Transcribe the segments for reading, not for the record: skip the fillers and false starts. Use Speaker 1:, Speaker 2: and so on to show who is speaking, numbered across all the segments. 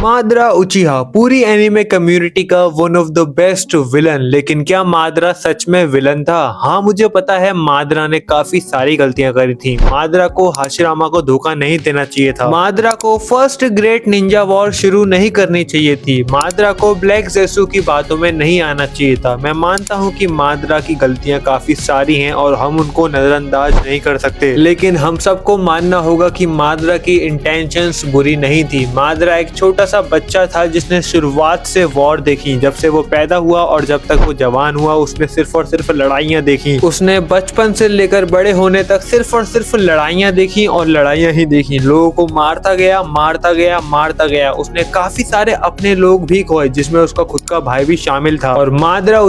Speaker 1: मादरा उचिहा पूरी anime community का one of the best villain, लेकिन क्या मादरा सच में विलन था? हाँ, मुझे पता है मादरा ने काफी सारी गलतियां करी थी। मादरा को हाशिरामा को धोखा नहीं देना चाहिए था। मादरा को फर्स्ट ग्रेट निंजा वॉर शुरू नहीं करनी चाहिए थी। मादरा को ब्लैक जेसु की बातों में नहीं आना चाहिए था। मैं मानता हूँ कि मादरा की गलतियां काफी सारी हैं और हम उनको नजरअंदाज नहीं कर सकते, लेकिन हम सबको मानना होगा कि मादरा की इंटेंशंस बुरी नहीं थी। मादरा एक छोटा सा बच्चा था जिसने शुरुआत से वॉर देखी। जब से वो पैदा हुआ और जब तक वो जवान हुआ उसने सिर्फ और सिर्फ लड़ाइयाँ देखी। उसने बचपन से लेकर बड़े होने तक सिर्फ और सिर्फ लड़ाइयाँ देखी और लड़ाइयाँ ही देखी। लोगों को मारता गया, मारता गया, मारता गया। उसने काफी सारे अपने लोग भी खोए जिसमें उसका खुद का भाई भी शामिल था। और मादरा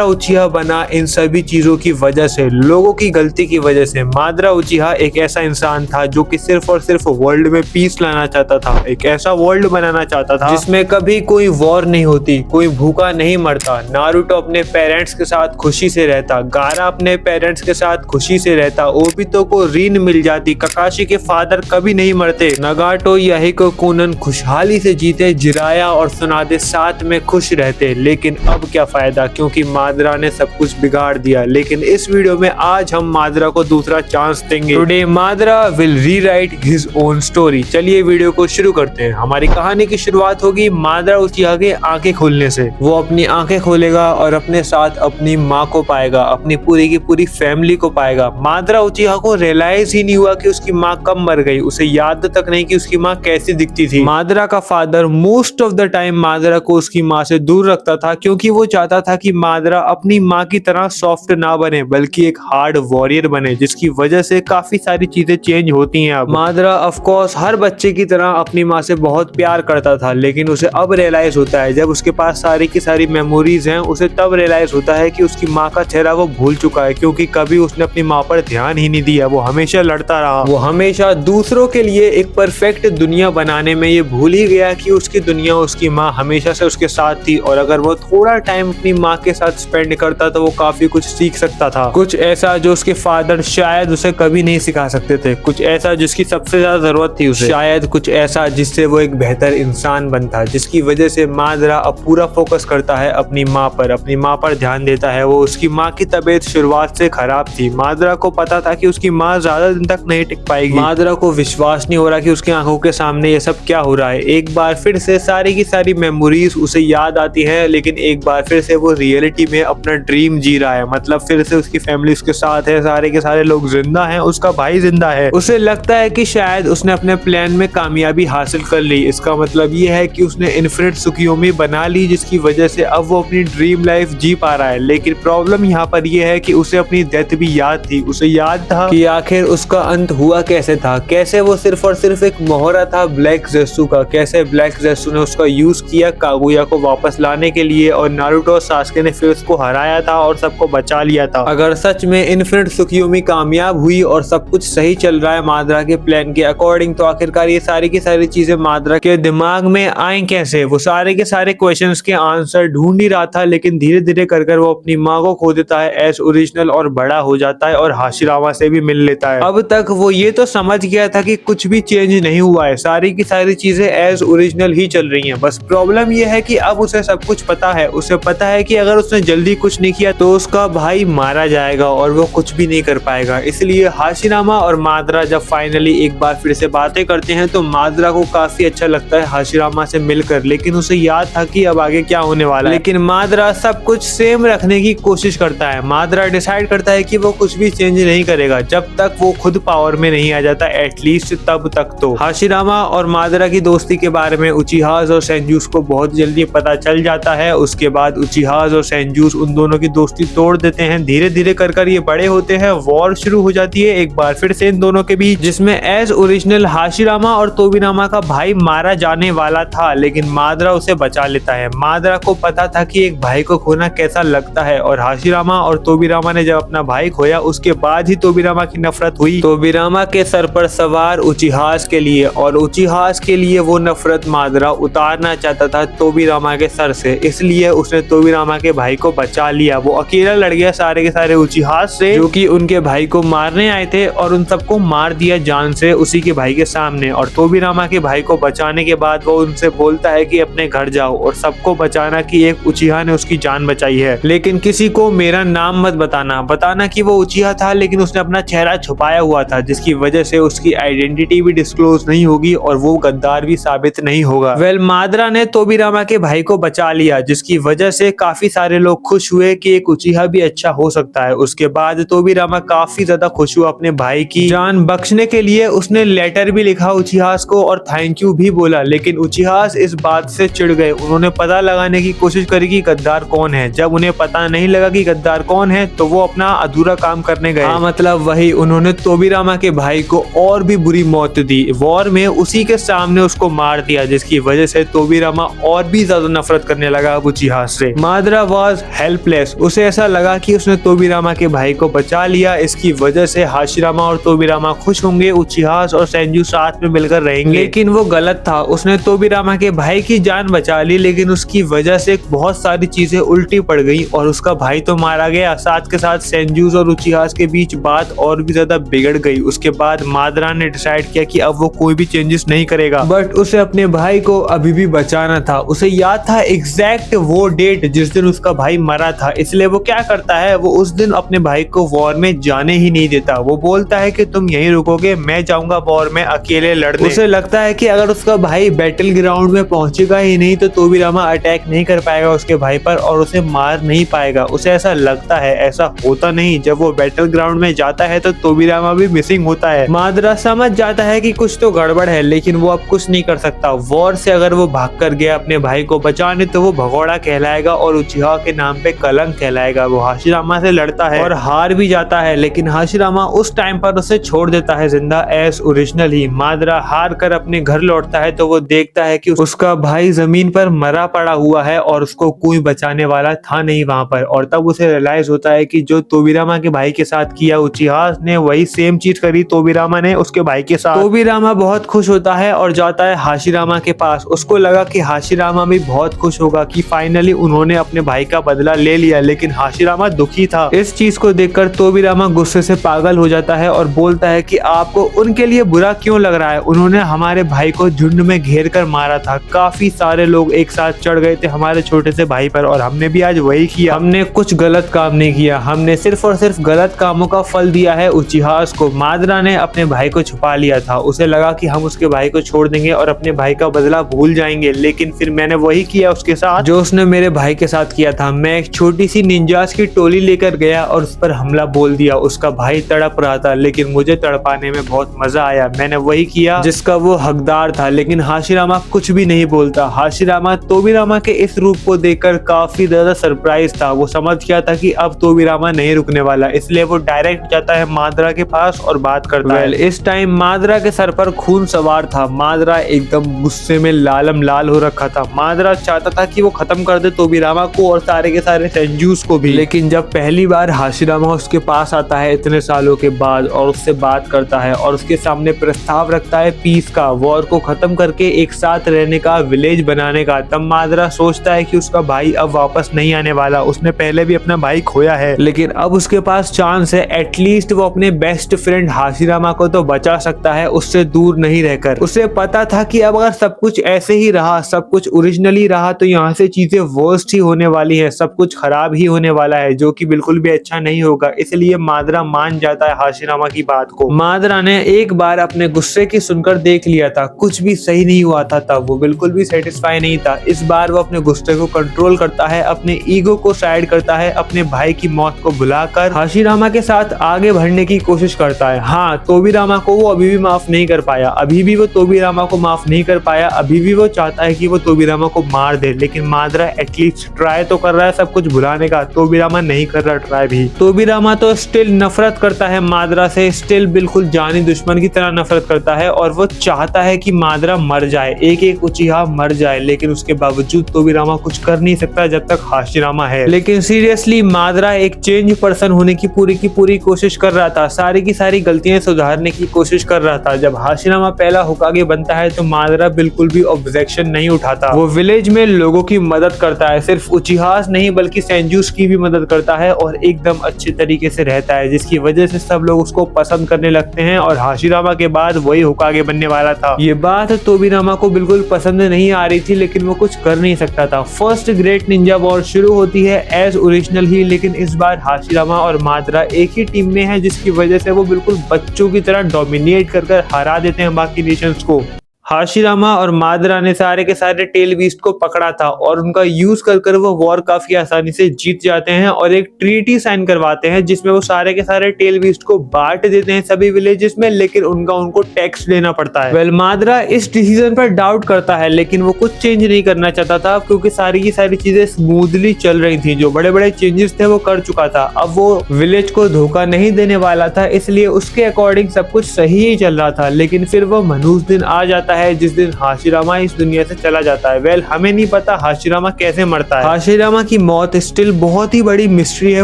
Speaker 1: उचिहा बना इन सभी चीजों की वजह से, लोगों की गलती की वजह से। मादरा उचिहा एक ऐसा इंसान था जो कि सिर्फ और सिर्फ वर्ल्ड में पीस लाना चाहता था। एक ऐसा वर्ल्ड बनाना चाहता था जिसमें कभी कोई वॉर नहीं होती, कोई भूखा नहीं मरता। नारुतो अपने पेरेंट्स के साथ खुशी से रहता, गारा अपने पेरेंट्स के साथ खुशी से रहता, ओबितो को रीन मिल जाती, ककाशी के फादर कभी नहीं मरते, नगाटो याहिको कुनन खुशहाली से जीते, जिराया और सुनादे साथ में खुश रहते। लेकिन अब क्या फायदा, क्योंकि मादरा ने सब कुछ बिगाड़ दिया। लेकिन इस वीडियो में आज हम मादरा को दूसरा चांस देंगे। Today Madra will rewrite his own story. चलिए वीडियो को शुरू करते हैं। हमारी कहानी की शुरुआत होगी मादरा उचिहा के आंखें खुलने से। वो अपनी आंखें खोलेगा और अपने साथ अपनी माँ को पाएगा, अपनी पूरी की पूरी फैमिली को पाएगा। मादरा उचिहा को रियलाइज ही नहीं हुआ कि उसकी माँ कब मर गई। उसे याद तक नहीं कि उसकी माँ कैसी दिखती थी। मादरा का father most of the time Madra को उसकी माँ से दूर रखता था, क्योंकि वो चाहता था कि मादरा अपनी माँ की तरह सॉफ्ट ना बने बल्कि एक हार्ड वॉरियर बने, जिसकी वजह से काफी सारी चीजें चेंज होती हैं। अब मादरा ऑफ कोर्स हर बच्चे की तरह अपनी माँ से बहुत प्यार करता था, लेकिन उसे अब रियलाइज होता है, जब उसके पास सारी की सारी मेमोरीज हैं, उसे तब रियलाइज होता है कि उसकी माँ का चेहरा वो भूल चुका है, क्योंकि कभी उसने अपनी माँ पर ध्यान ही नहीं दिया। वो हमेशा लड़ता रहा, वो हमेशा दूसरों के लिए एक परफेक्ट दुनिया बनाने में ये भूल ही गया कि उसकी दुनिया उसकी माँ हमेशा से उसके साथ थी, और अगर वो थोड़ा टाइम अपनी माँ के साथ स्पेंड करता तो वो काफी कुछ सीख सकता था। कुछ ऐसा जो उसके फादर शायद उसे कभी नहीं सिखा सकते थे, कुछ ऐसा जिसकी सबसे ज्यादा जरूरत थी उसे, शायद कुछ ऐसा जिससे वो एक बेहतर इंसान बनता। जिसकी वजह से मादरा अब पूरा फोकस करता है अपनी माँ पर, अपनी माँ पर ध्यान देता है। वो उसकी माँ की तबीयत शुरुआत से खराब थी। मादरा को पता था कि उसकी माँ ज्यादा दिन तक नहीं टिक पाएगी। मादरा को विश्वास नहीं हो रहा कि उसकी आंखों के सामने ये सब क्या हो रहा है। एक बार फिर से सारी की सारी मेमोरीज उसे याद आती है, लेकिन एक बार फिर से वो रियलिटी में अपना ड्रीम जी रहा है। मतलब फिर से उसकी फैमिली उसके साथ है, सारे के सारे लोग जिंदा हैं, उसका भाई जिंदा है। उसे लगता है कि शायद उसने अपने प्लान में कामयाबी हासिल कर ली। इसका मतलब ये है कि उसने इन्फिनिट सुकियोमी बना ली, जिसकी वजह से अब वो अपनी ड्रीम लाइफ जी पा रहा है। लेकिन प्रॉब्लम यहाँ पर यह है कि उसे अपनी डेथ भी याद थी। उसे याद था कि आखिर उसका अंत हुआ कैसे था, कैसे वो सिर्फ और सिर्फ एक मोहरा था ब्लैक जेसु का, कैसे ब्लैक जेसु ने उसका यूज किया कागुया को वापस लाने के लिए, और नारुतो और सास्के ने फिर उसको हराया था और सबको बचा लिया था। अगर सच में इन्फिनिट सुकियोमी कामयाब हुई और सब कुछ सही चल रहा है मादरा के प्लान के अकॉर्डिंग, तो आखिरकार ये सारी की सारी चीजें मादरा के दिमाग में आई कैसे? वो सारे के सारे क्वेश्चंस के आंसर ढूंढ ही रहा था, लेकिन धीरे धीरे कर वो अपनी माँ को खो देता है एज ओरिजिनल और बड़ा हो जाता है और हाशिरामा से भी मिल लेता है। अब तक वो ये तो समझ गया था कि कुछ भी चेंज नहीं हुआ है, सारी की सारी चीजें एज ओरिजिनल ही चल रही हैं। बस प्रॉब्लम ये है कि अब उसे सब कुछ पता है। उसे पता है कि अगर उसने जल्दी कुछ नहीं किया तो उसका भाई मारा जाएगा और वो कुछ भी नहीं कर पाएगा। इसलिए हाशिरामा और मादरा जब फाइनली एक बार फिर से बातें करते हैं तो मादरा को काफी अच्छा लगता है हाशिरामा से मिलकर, लेकिन उसे याद था कि अब आगे क्या होने वाला है। लेकिन मादरा सब कुछ सेम रखने की कोशिश करता है। मादरा डिसाइड करता है कि वो कुछ भी चेंज नहीं करेगा जब तक वो खुद पावर में नहीं आ जाता, एटलीस्ट तब तक तो। हाशिरामा और मादरा की दोस्ती के बारे में उचिहास और सेंजूस को बहुत जल्दी पता चल जाता है। उसके बाद उचिहास और सेंजूस उन दोनों की दोस्ती तोड़ देते हैं। धीरे धीरे कर ये बड़े होते हैं। वॉर शुरू हो जाती है एक बार फिर से इन दोनों के बीच, जिसमें एज ओरिजिनल हाशिरामा और तोबिरामा का भाई मारा जाने वाला था, लेकिन मादरा उसे बचा लेता है। मादरा को पता था कि एक भाई को खोना कैसा लगता है, और हाशिरामा और तोबिरामा ने जब अपना भाई खोया उसके बाद ही तोबिरामा की नफरत हुई तोबिरामा के सर पर सवार उचिहास के लिए, और उचिहास के लिए वो नफरत मादरा उतारना चाहता था तोबिरामा के सर से। इसलिए उसने तोबिरामा के भाई को बचा लिया। वो अकेला लड़ गया सारे के सारे उचिहास से, जो कि उनके भाई को मारने आए थे, और उन सबको मार दिया जान से उसी के भाई के सामने। और तोबिरामा के भाई को बचाने बताने के बाद वो उनसे बोलता है कि अपने घर जाओ और सबको बचाना कि एक उचिहा ने उसकी जान बचाई है, लेकिन किसी को मेरा नाम मत बताना कि वो उचिहा था, लेकिन उसने अपना चेहरा छुपाया हुआ था, जिसकी वजह से उसकी आइडेंटिटी भी डिस्क्लोज नहीं होगी और वो गद्दार भी साबित नहीं होगा। वेल, माद्रा ने तोबिरामा के भाई को बचा लिया, जिसकी वजह से काफी सारे लोग खुश हुए कि एक उचिहा भी अच्छा हो सकता है। उसके बाद तोबिरामा काफी ज्यादा खुश हुआ अपने भाई की जान बख्शने के लिए। उसने लेटर भी लिखा उचिहास को और थैंक यू भी बोला, लेकिन उचिहास इस बात से चिढ़ गए। उन्होंने पता लगाने की कोशिश करी कि गद्दार कौन है। जब उन्हें पता नहीं लगा कि गद्दार कौन है तो वो अपना अधूरा काम करने गए। हाँ, मतलब वही, उन्होंने तोबिरामा के भाई को और भी बुरी मौत दी। वॉर में उसी के सामने उसको मार दिया, जिसकी वजह से तोबिरामा और भी ज्यादा नफरत करने लगा उचिहास से। माद्रा वाज हेल्पलेस। उसे ऐसा लगा कि उसने तोबिरामा के भाई को बचा लिया, इसकी वजह से हाशिरामा और तोबिरामा खुश होंगे, उचिहास और सेंजू साथ में मिलकर रहेंगे। लेकिन वो गलत था। उसने तोबिरामा के भाई की जान बचा ली, लेकिन उसकी वजह से बहुत सारी चीजें उल्टी पड़ गई और उसका भाई तो मारा गया, साथ के साथ सेंजूस और उचिहास के बीच बात और भी ज्यादा बिगड़ गई। उसके बाद माद्रा ने डिसाइड किया कि अब वो कोई भी चेंजेस नहीं करेगा, बट उसे अपने भाई को अभी भी बचाना था। उसे याद था एग्जैक्ट वो डेट जिस दिन उसका भाई मरा था, इसलिए वो क्या करता है, वो उस दिन अपने भाई को वॉर में जाने ही नहीं देता। वो बोलता है कि तुम यहीं रुकोगे, मैं जाऊंगा वॉर में अकेले लड़ने। उसे लगता है कि अगर उसका भाई बैटल ग्राउंड में पहुंचेगा ही नहीं तो तोबिरामा अटैक नहीं कर पाएगा उसके भाई पर और उसे मार नहीं पाएगा। उसे ऐसा लगता है, ऐसा होता नहीं। जब वो बैटल ग्राउंड में जाता है तो तोबिरामा भी मिसिंग होता है। माद्रा समझ जाता है कि कुछ तो गड़बड़ है, लेकिन वो अब कुछ नहीं कर सकता। वॉर से अगर वो भाग कर गया अपने भाई को बचाने तो वो भगोड़ा कहलाएगा और उचिहा के नाम पे कलंक कहलाएगा। वो हाशिरामा से लड़ता है और हार भी जाता है, लेकिन हाशिरामा उस टाइम पर उसे छोड़ देता है जिंदा एज ओरिजिनल ही। माद्रा हार कर अपने घर लौटता है तो वो देखता है कि उसका भाई जमीन पर मरा पड़ा हुआ है और उसको कोई बचाने वाला था नहीं वहां पर। और तब उसे रियलाइज होता है कि जो तोबिरामा के भाई के साथ किया उचिहा ने, वही सेम चीज करी तोबिरामा ने उसके भाई के साथ। तोबिरामा बहुत खुश होता है और जाता है हाशिरामा के पास। उसको लगा कि हाशिरामा भी बहुत खुश होगा कि फाइनली उन्होंने अपने भाई का बदला ले लिया, लेकिन हाशिरामा दुखी था। इस चीज को देखकर तोबिरामा गुस्से से पागल हो जाता है और बोलता है कि आपको उनके लिए बुरा क्यों लग रहा है, उन्होंने हमारे भाई को झुंड में घेर कर मारा था। काफी सारे लोग एक साथ चढ़ गए थे हमारे छोटे से भाई पर और हमने भी आज वही किया। हमने कुछ गलत काम नहीं किया, हमने सिर्फ और सिर्फ गलत कामों का फल दिया है उचिहास को। माद्रा ने अपने भाई को छुपा लिया था। उसे लगा कि हम उसके भाई को छोड़ देंगे और अपने भाई का बदला भूल जाएंगे, लेकिन फिर मैंने वही किया उसके साथ जो उसने मेरे भाई के साथ किया था। मैं एक छोटी सी निंजास की टोली लेकर गया और उस पर हमला बोल दिया। उसका भाई तड़प रहा था, लेकिन मुझे तड़पाने में बहुत मजा आया। मैंने वही किया जिसका वो हकदार था, लेकिन हाशिरामा कुछ भी नहीं बोलता। हाशिरामा तोबिरामा के इस रूप को देखकर काफी ज्यादा सरप्राइज था। वो समझ गया था कि अब तोबिरामा नहीं रुकने वाला, इसलिए वो डायरेक्ट जाता है माद्रा के पास और बात करता है। इस टाइम माद्रा के सर पर खून सवार था। माद्रा एकदम गुस्से में लालम लाल हो रखा था। माद्रा चाहता था कि वो खत्म कर दे तोबिरामा को और सारे के सारे सेंजूस को भी, लेकिन जब पहली बार हाशिरामा उसके पास आता है इतने सालों के बाद और उससे बात करता है और उसके सामने प्रस्ताव रखता है पीस का, वॉर को खत्म करके एक साथ रहने का, विलेज बनाने का, तब माद्रा सोचता है कि उसका भाई अब वापस नहीं आने वाला। उसने पहले भी अपना भाई खोया है, लेकिन अब उसके पास चांस है, एटलीस्ट वो अपने बेस्ट फ्रेंड हाशिरामा को तो बचा सकता है उससे दूर नहीं रहकर। उसे पता था कि अब अगर सब कुछ ऐसे ही रहा, सब कुछ ओरिजिनली रहा, तो यहाँ से चीजें वर्स्ट ही होने वाली है, सब कुछ खराब ही होने वाला है, जो कि बिल्कुल भी अच्छा नहीं होगा। इसलिए माद्रा मान जाता है हाशिरामा की बात को। माद्रा ने एक बार अपने गुस्से की सुनकर देख लिया था, कुछ भी सही नहीं हुआ था तब, वो बिल्कुल भी सेटिस्फाई नहीं था। इस बार वो अपने गुस्से को कंट्रोल करता है, अपने ईगो को साइड करता है, अपने भाई की मौत को भुलाकर हाशिरामा के साथ आगे बढ़ने की कोशिश करता है। हाँ, तोबिरामा को वो अभी भी माफ नहीं कर पाया, अभी भी वो तोबिरामा को माफ नहीं कर पाया, अभी भी वो चाहता है कि वो तोबिरामा को मार दे, लेकिन माद्रा एटलीस्ट ट्राई तो कर रहा है सब कुछ भुलाने का। तोबिरामा नहीं कर रहा ट्राई भी। तोबिरामा तो स्टिल नफरत करता है माद्रा से, स्टिल बिल्कुल जानी दुश्मन की तरह नफरत करता है और वो चाहता है कि माद्रा मर जाए, एक एक उचिहा मर जाए, लेकिन उसके बावजूद तोबिरामा कुछ कर नहीं सकता जब तक हाशिरामा है। लेकिन सीरियसली माद्रा एक चेंज पर्सन होने की पूरी कोशिश कर रहा था, सारी की सारी गलतियां सुधारने की कोशिश कर रहा था। जब हाशिरामा पहला होकागे बनता है तो माद्रा बिल्कुल भी ऑब्जेक्शन नहीं उठाता। वो विलेज में लोगों की मदद करता है, सिर्फ उचिहास नहीं बल्कि सेंजूस की भी मदद करता है और एकदम अच्छे तरीके से रहता है, जिसकी वजह से सब लोग उसको पसंद करने लगते हैं और हाशिरामा के बाद वही होकागे बनने वाला था। ये बात तोबिरामा को बिल्कुल पसंद नहीं आ रही थी, लेकिन वो कुछ कर नहीं सकता था। फर्स्ट ग्रेट निंजा वॉर शुरू होती है एज ओरिजिनल ही, लेकिन इस बार हाशिरामा और मादरा एक ही टीम में है, जिसकी वजह से वो बिल्कुल बच्चों की तरह डोमिनेट कर हरा देते हैं बाकी नेशंस को। हाशिरामा और मादरा ने सारे के सारे टेल बीस्ट को पकड़ा था और उनका यूज कर वो वॉर काफी आसानी से जीत जाते हैं और एक ट्रीटी साइन करवाते हैं, जिसमें वो सारे के सारे टेल बीस्ट को बांट देते हैं सभी विलेजेस में, लेकिन उनको टैक्स देना पड़ता है। वेल, मादरा इस डिसीजन पर डाउट करता है, लेकिन वो कुछ चेंज नहीं करना चाहता था, क्योंकि सारी की सारी चीजें स्मूथली चल रही थी। जो बड़े बड़े चेंजेस थे वो कर चुका था, अब वो विलेज को धोखा नहीं देने वाला था, इसलिए उसके अकॉर्डिंग सब कुछ सही ही चल रहा था। लेकिन फिर वो मनहूस दिन आ जाता है जिस दिन हाशिरामा इस दुनिया से चला जाता है। वेल, हमें नहीं पता हाशिरामा कैसे मरता है। हाशिरामा की मौत स्टिल बहुत ही बड़ी मिस्ट्री है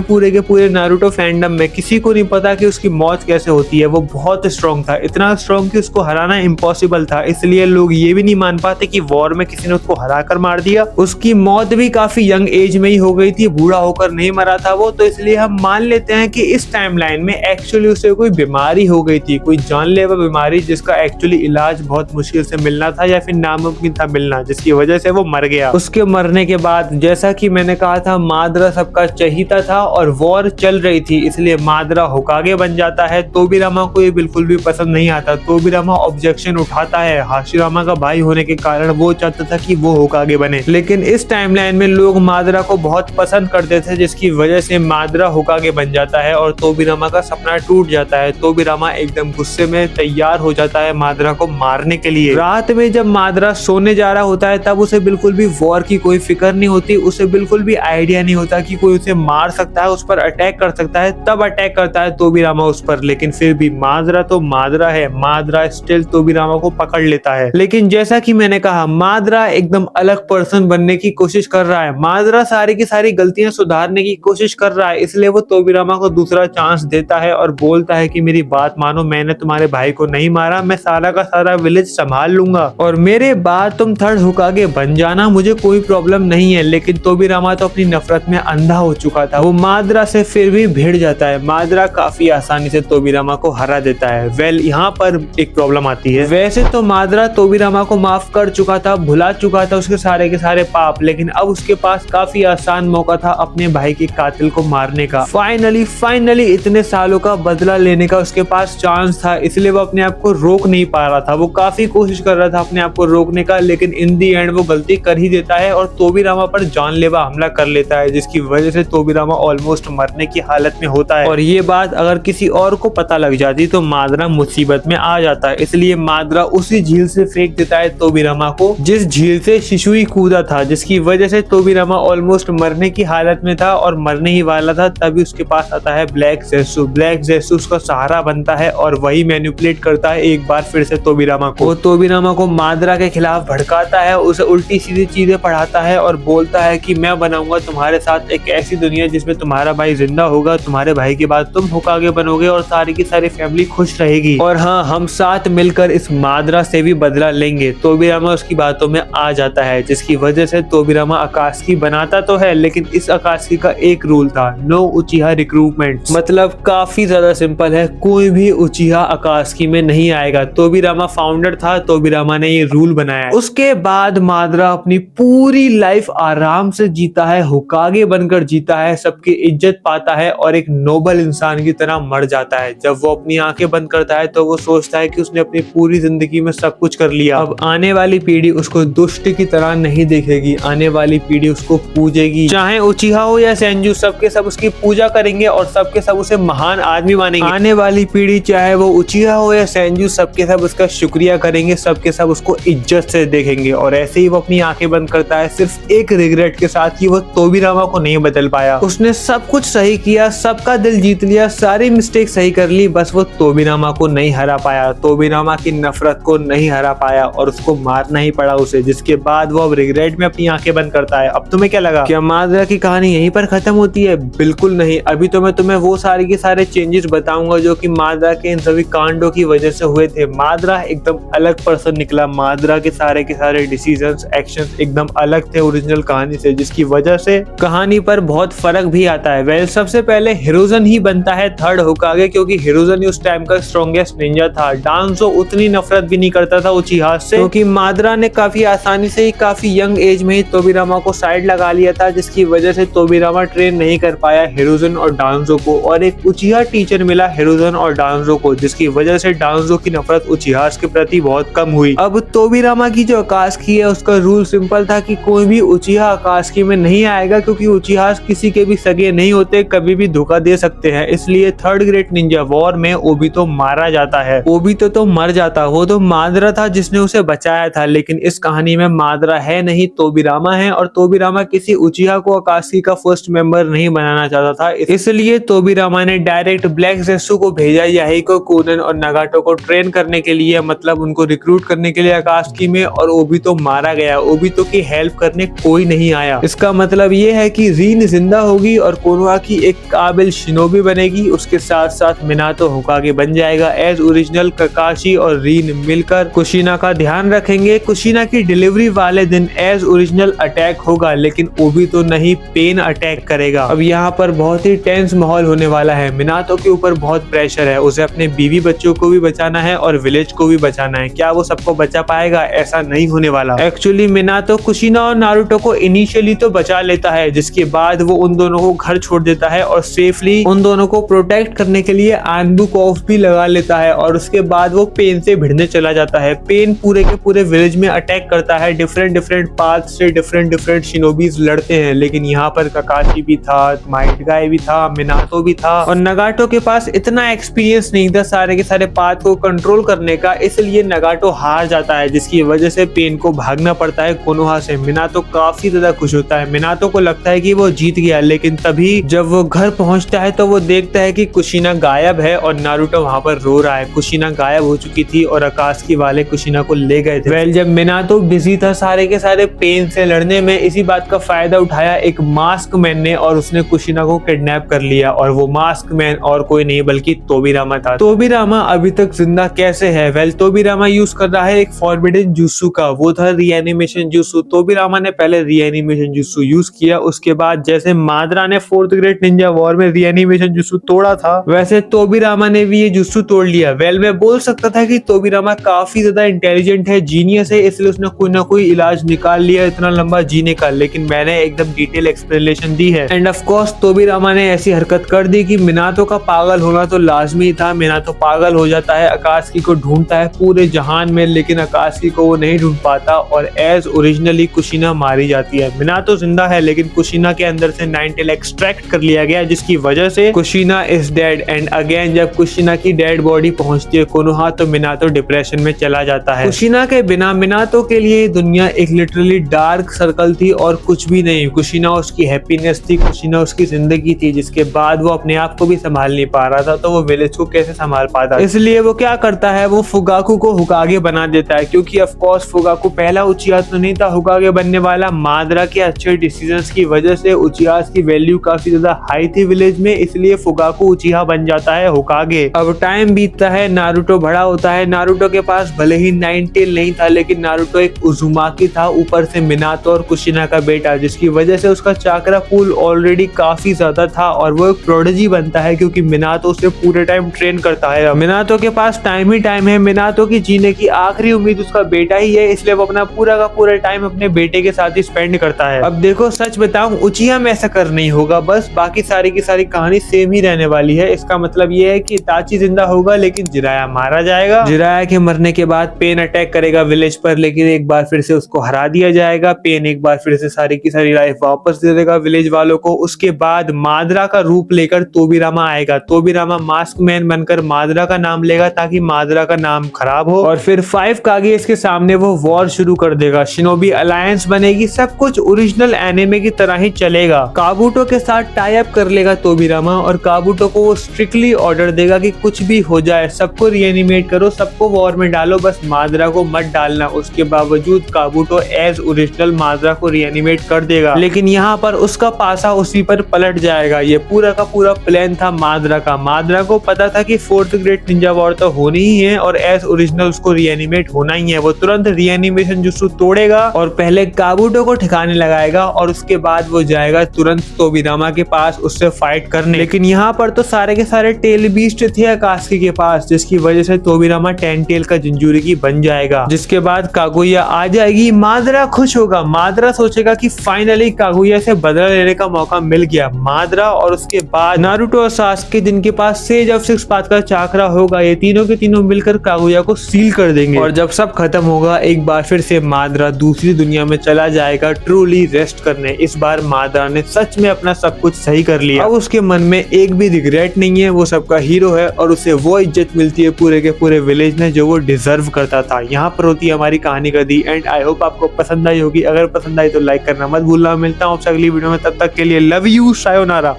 Speaker 1: पूरे के पूरे नारुतो फैंडम में। किसी को नहीं पता कि उसकी मौत कैसे होती है। वो बहुत स्ट्रॉन्ग था, इतना स्ट्रॉन्ग कि उसको हराना इम्पॉसिबल था, इसलिए लोग ये भी नहीं मान पाते कि वॉर में किसी ने उसको हरा कर मार दिया। उसकी मौत भी काफी यंग एज में ही हो गई थी, बूढ़ा होकर नहीं मरा था वो, तो इसलिए हम मान लेते हैं कि इस टाइमलाइन में एक्चुअली उसे कोई बीमारी हो गई थी, कोई जानलेवा बीमारी, जिसका एक्चुअली इलाज बहुत मुश्किल से मिलना था या फिर नामुमकिन था मिलना, जिसकी वजह से वो मर गया। उसके मरने के बाद, जैसा कि मैंने कहा था, मादरा सबका चहीता था और वॉर चल रही थी, इसलिए मादरा होकागे बन जाता है। तोबिरामा को ये बिल्कुल भी पसंद नहीं आता। तोबिरामा ऑब्जेक्शन उठाता है, हाशिरामा का भाई होने के कारण वो चाहता था कि वो होकागे बने, लेकिन इस टाइमलाइन में लोग मादरा को बहुत पसंद करते थे, जिसकी वजह से मादरा होकागे बन जाता है और तोबिरामा का सपना टूट जाता है। तोबिरामा एकदम गुस्से में तैयार हो जाता है मादरा को मारने के लिए। रात में जब मादरा सोने जा रहा होता है, तब उसे बिल्कुल भी वॉर की कोई फिक्र नहीं होती, उसे बिल्कुल भी आइडिया नहीं होता कि कोई उसे मार सकता है, उस पर अटैक कर सकता है। तब अटैक करता है तोबिरामा उस पर, लेकिन फिर भी मादरा तो मादरा है, मादरा स्टिल तोबिरामा को पकड़ लेता है। लेकिन जैसा कि मैंने कहा, मादरा एकदम अलग पर्सन बनने की कोशिश कर रहा है। मादरा सारी की सारी गलतियां सुधारने की कोशिश कर रहा है, इसलिए वो तोबिरामा को दूसरा चांस देता है और बोलता है कि मेरी बात मानो, मैंने तुम्हारे भाई को नहीं मारा, मैं सारा का सारा विलेज संभाल लूंगा और मेरे बाद तुम थर्ड होकागे बन जाना, मुझे कोई प्रॉब्लम नहीं है। लेकिन तोबिरामा तो अपनी नफरत में अंधा हो चुका था, वो मादरा से फिर भी भिड़ जाता है। मादरा काफी आसानी से तोबिरामा को हरा देता है। वेल, यहाँ पर एक प्रॉब्लम आती है। वैसे तो मादरा तोबिरामा को माफ कर चुका था, भुला चुका था उसके सारे के सारे पाप, लेकिन अब उसके पास काफी आसान मौका था अपने भाई के कातिल को मारने का। फाइनली इतने सालों का बदला लेने का उसके पास चांस था, इसलिए वो अपने आप को रोक नहीं पा रहा था। वो काफी कोशिश कर रहा था अपने आप को रोकने का, लेकिन इन दी एंड वो गलती कर ही देता है और तोबिरामा पर जानलेवा हमला कर लेता है, जिसकी वजह से तोबिरामा ऑलमोस्ट मरने की हालत में होता है। और ये बात अगर किसी और को पता लग जाती तो मादरा मुसीबत में आ जाता है, इसलिए मादरा उसी झील से फेंक देता है तोबिरामा को, जिस झील से शिशुई कूदा था, जिसकी वजह से तोबिरामा ऑलमोस्ट मरने की हालत में था और मरने ही वाला था। तभी उसके पास आता है ब्लैक जेसु। ब्लैक जेसु उसका सहारा बनता है और वही मैनिपुलेट करता है एक बार फिर से तोबिरामा को। वो तोबिरामा को मादरा के खिलाफ भड़काता है, उसे उल्टी सीधी चीजें पढ़ाता है और बोलता है कि मैं बनाऊंगा तुम्हारे साथ एक ऐसी दुनिया जिसमें तुम्हारा भाई जिंदा होगा, तुम्हारे भाई के बाद तुम होकागे बनोगे और सारी की सारी फैमिली खुश रहेगी, और हाँ, हम साथ मिलकर इस मादरा से भी बदला लेंगे। तोबिरामा उसकी बातों में आ जाता है, जिसकी वजह से तोबिरामा आकाशकी बनाता तो है, लेकिन इस आकाशकी का एक रूल था, नो उचिहा रिक्रूटमेंट। मतलब काफी ज्यादा सिंपल है, कोई भी उचिहा आकाशकी में नहीं आएगा। तोबिरामा फाउंडर था, तोबिरामा ने ये रूल बनाया। उसके बाद मादरा अपनी पूरी लाइफ आराम से जीता है, होकागे बनकर जीता है, सबकी इज्जत पाता है और एक नोबल इंसान की तरह मर जाता है। जब वो अपनी आंखें बंद करता है तो वो सोचता है कि उसने अपनी पूरी जिंदगी में सब कुछ कर लिया, अब आने वाली पीढ़ी उसको दुष्ट की तरह नहीं देखेगी, आने वाली पीढ़ी उसको पूजेगी, चाहे उचिहा हो या सेंजू, सबके सब उसकी पूजा करेंगे और सबके सब उसे महान आदमी मानेंगे। आने वाली पीढ़ी चाहे वो उचिहा हो या सेंजू, सबके सब उसका शुक्रिया करेंगे, सबके सब उसको इज्जत से देखेंगे। और ऐसे ही वो अपनी आंखें बंद करता है, सिर्फ एक रिग्रेट के साथ कि वो तोबिरामा को नहीं बदल पाया। उसने सब कुछ सही किया, सबका दिल जीत लिया, सारी मिस्टेक सही कर ली, बस वो तोबिरामा को नहीं हरा पाया, तोबिरामा की नफरत को नहीं हरा पाया और उसको मारना ही पड़ा उसे, जिसके बाद वो अब रिग्रेट में अपनी आंखें बंद करता है। अब तुम्हें क्या लगा, क्या मादरा की कहानी यहीं पर खत्म होती है? बिल्कुल नहीं, अभी तो मैं तुम्हें वो सारे के सारे चेंजेस बताऊंगा जो कि मादरा के इन सभी कांडों की वजह से हुए थे। मादरा एकदम अलग पर्सन निकला। माद्रा के सारे डिसीजंस, एक्शंस एकदम अलग थे ओरिजिनल कहानी से, जिसकी वजह से कहानी पर बहुत फर्क भी आता है। वेल, सबसे पहले हिरोजन ही बनता है थर्ड होकागे, क्योंकि हिरोजन उस टाइम का स्ट्रॉन्गेस्ट निंजा था। डांजो उतनी नफरत भी नहीं करता था उचिहा से, क्योंकि माद्रा ने काफी आसानी से ही काफी यंग एज में ही तोबिरामा को साइड लगा लिया था, जिसकी वजह से तोबिरामा ट्रेन नहीं कर पाया हिरोजन और डांजो को, और एक उचिहा टीचर मिला हिरोजन और डांजो को, जिसकी वजह से डांजो की नफरत उचिहा के प्रति बहुत कम हुई। अब तोबिरामा की जो अकात्सुकी है उसका रूल सिंपल था कि कोई भी उचिहा अकात्सुकी में नहीं आएगा, क्योंकि उचिहा किसी के भी सगे नहीं होते, कभी भी धोखा दे सकते हैं। इसलिए थर्ड ग्रेट निंजा वॉर में ओबितो मारा जाता है। ओबितो तो मर जाता, वो तो माद्रा था जिसने उसे बचाया था, लेकिन इस कहानी में माद्रा है नहीं, तोबिरामा है, और तोबिरामा किसी उचिहा को अकात्सुकी का फर्स्ट मेंबर नहीं बनाना चाहता था। इसलिए तोबिरामा ने डायरेक्ट ब्लैक ज़ेत्सु को भेजा याहिको, कुनन और नगाटो को ट्रेन करने के लिए, मतलब उनको रिक्रूट करने के लिए अकात्सुकी में, और ओबितो मारा गया। ओबितो की हेल्प करने कोई नहीं आया। इसका मतलब ये है कि रीन जिंदा होगी और कोनोहा की एक काबिल शिनोबी बनेगी। उसके साथ साथ मिनातो होकागे बन जाएगा। एज ओरिजिनल ककाशी और रीन मिलकर कुशिना का ध्यान रखेंगे। कुशिना की डिलीवरी वाले दिन एज ओरिजिनल अटैक होगा, लेकिन ओबितो नहीं, पेन अटैक करेगा। अब यहाँ पर बहुत ही टेंस माहौल होने वाला है। मिनातो के ऊपर बहुत प्रेशर है, उसे अपने बीवी बच्चों को भी बचाना है और विलेज को भी बचाना है। क्या वो सबको बचा पाएगा? ऐसा नहीं होने वाला। एक्चुअली मिनातो कुशिना और नारुतो को इनिशियली तो बचा लेता है, जिसके बाद वो उन दोनों को घर छोड़ देता है और सेफली उन दोनों को प्रोटेक्ट करने के लिए आनबुक ऑफ भी लगा लेता है, और उसके बाद वो पेन से भिड़ने चला जाता है। पेन पूरे के पूरे विलेज में अटैक करता है, डिफरेंट पाथ से डिफरेंट शिनोबीज लड़ते हैं, लेकिन यहाँ पर ककाशी भी था, माइट गाय भी था, मिनातो भी था, और नगाटो के पास इतना एक्सपीरियंस नहीं था सारे के सारे पाथ को कंट्रोल करने का, इसलिए नगाटो हार जाता है, जिसकी वजह से पेन को भागना पड़ता है कोनोहा से। मिनातो काफी ज्यादा खुश होता है। मिनातो को लगता है कि वो जीत गया, लेकिन तभी जब वो घर पहुंचता है तो वो देखता है कि कुशिना गायब है और नारुतो वहां पर रो रहा है। कुशिना गायब हो चुकी थी और अकात्सुकी वाले कुशिना को ले गए थे। वेल, जब मिनातो बिजी था सारे के सारे पेन से लड़ने में, इसी बात का फायदा उठाया एक मास्क मैन ने, और उसने कुशिना को किडनैप कर लिया, और वो मास्क मैन और कोई नहीं बल्कि तोबिरामा था। तोबिरामा अभी तक जिंदा कैसे है? वेल, तोबिरामा यूज कर रहा है एक फॉरबिडन जुत्सु का, वो था रीएनिमेशन जुत्सु। तोबिरामा ने पहले रीएनिमेशन जुत्सु यूज किया, उसके बाद जैसे माद्रा ने फोर्थ ग्रेट निंजा वॉर में रीएनिमेशन जुत्सु तोड़ा था, वैसे तोबिरामा ने भी ये जुत्सु तोड़ लिया। वेल, मैं बोल सकता था कि तोबिरामा काफी ज्यादा इंटेलिजेंट है, जीनियस है, इसलिए उसने कोई ना कोई इलाज निकाल लिया इतना लंबा जीने का, लेकिन मैंने एकदम डिटेल एक्सप्लेनेशन दी है। एंड ऑफ कोर्स तोबिरामा ने ऐसी हरकत कर दी कि मिनातो का पागल होना तो लाजमी था। मिनातो पागल हो जाता है, अकात्सुकी को ढूंढता है पूरे जहान में, लेकिन अकात्सुकी को वो नहीं ढूंढ पाता, और एज ओरिजिनली कुशिना मारी जाती है। मिनातो जिंदा है, लेकिन कुशिना के अंदर से नाइन टेल एक्सट्रैक्ट कर लिया गया, जिसकी वजह से कुशिना इज डेड। एंड अगेन जब कुशिना की डेड बॉडी पहुंचती है कोनोहा, तो मिनातो डिप्रेशन में चला जाता है। कुशिना के बिना मिनातो के लिए दुनिया एक लिटरली डार्क सर्कल थी और कुछ भी नहीं। कुशिना उसकी हैप्पीनेस थी, कुशिना उसकी जिंदगी थी, जिसके बाद वो अपने आप को भी संभाल नहीं पा रहा था, तो वो विलेज को कैसे संभाल पाता। इसलिए वो क्या करता है, वो फुगाकू को होकागे बना देता है, क्योंकि ऑफ कोर्स फुगाकू पहला उचिहा तो नहीं था होकागे बनने वाला। माद्रा के अच्छे डिसीजंस की वजह से उचिहा की वैल्यू काफी ज्यादा हाई थी विलेज में, इसलिए फुगाकू उचिहा बन जाता है होकागे। अब टाइम बीतता है, नारुतो बड़ा होता है। नारुतो के पास भले ही नाइन टेल नहीं था, लेकिन नारुतो एक उजुमाकी था, ऊपर से मिनातो और कुशिना का बेटा, जिसकी वजह से उसका चाक्रा पूल ऑलरेडी काफी ज्यादा था, और वो एक प्रोडिजी बनता है, क्योंकि मिनातो उसे पूरे टाइम ट्रेन करता है। मिनातो के पास टाइम ही टाइम है। मिनातो की जीने की आखिरी उम्मीद उसका बेटा ही है, इसलिए वो अपना पूरा का पूरा टाइम अपने बेटे के साथ ही स्पेंड करता है। अब देखो, सच बताऊं, उचिहा में ऐसा कर नहीं होगा, बस बाकी सारी की सारी कहानी सेम ही रहने वाली है। इसका मतलब ये है कि इताची जिंदा होगा, लेकिन जिराया मारा जाएगा। जिराया के मरने के बाद पेन अटैक करेगा विलेज पर, लेकिन एक बार फिर से उसको हरा दिया जाएगा। पेन एक बार फिर से सारी की सारी लाइफ वापस दे देगा विलेज वालों को। उसके बाद माद्रा का रूप लेकर तोबिरामा आएगा। तोबिरामा मास्क मैन बनकर माद्रा का नाम लेगा, ताकि माद्रा का नाम खराब हो, और फिर 5 कागे इसके सामने वो वॉर शुरू कर देगा। शिनोबी अलायंस बनेगी, सब कुछ ओरिजिनल एनिमे की तरह ही चलेगा। काबूटो के साथ टाई अप कर लेगा तोबिरामा, और काबूटो को वो स्ट्रिक्टली ऑर्डर देगा कि कुछ भी हो जाए, सबको रीएनिमेट करो, सबको वॉर में डालो, बस माद्रा को मत डालना। उसके बावजूद काबूटो एज ओरिजिनल माद्रा को रीएनिमेट कर देगा, लेकिन यहाँ पर उसका पासा उसी पर पलट जाएगा। ये पूरा का पूरा प्लान था माद्रा का। माद्रा को पता था कि फोर्थ ग्रेट निंजा वॉर तो होनी ही है, और एज ओरिजिनल उसको को रीएनिमेट होना ही है। वो तुरंत रीएनिमेशन जुत्सु तोड़ेगा और पहले काबुटो को ठिकाने लगाएगा और उसके बाद वो जाएगा तुरंत तोबिरामा के पास उससे फाइट करने। लेकिन यहाँ पर तो सारे के सारे टेल बीस्ट थे अकात्सुकी के पास, जिसकी वजह से तोबिरामा 10 टेल का जिंजुरिकी बन जाएगा। जिसके बाद कागुया आ जाएगी, मादरा खुश होगा। मादरा सोचेगा कि फाइनली कागुया से बदला लेने का मौका मिल गया। मादरा और उसके बाद नारुतो और सास्के जिनके पास सेज ऑफ सिक्स पाथ का चाकरा होगा, ये तीनों के तीनों मिलकर कागुया को सील कर देंगे। और जब सब खत्म होगा एक बार फिर से मादरा दूसरी दुनिया में चला जाएगा ट्रूली रेस्ट करने। इस बार मादरा ने सच में अपना सब कुछ सही कर लिया। अब उसके मन में एक भी रिग्रेट नहीं है, वो सबका हीरो है और उसे वो इज्जत मिलती है पूरे के पूरे विलेज में जो वो डिजर्व करता था। यहाँ पर होती है हमारी कहानी का दी एंड। आई होप आपको पसंद आई होगी। अगर पसंद आई तो लाइक करना मत भूलना। मिलता हूँ आपसे अगली वीडियो में, तब तक के लिए लव यू, सायोनारा।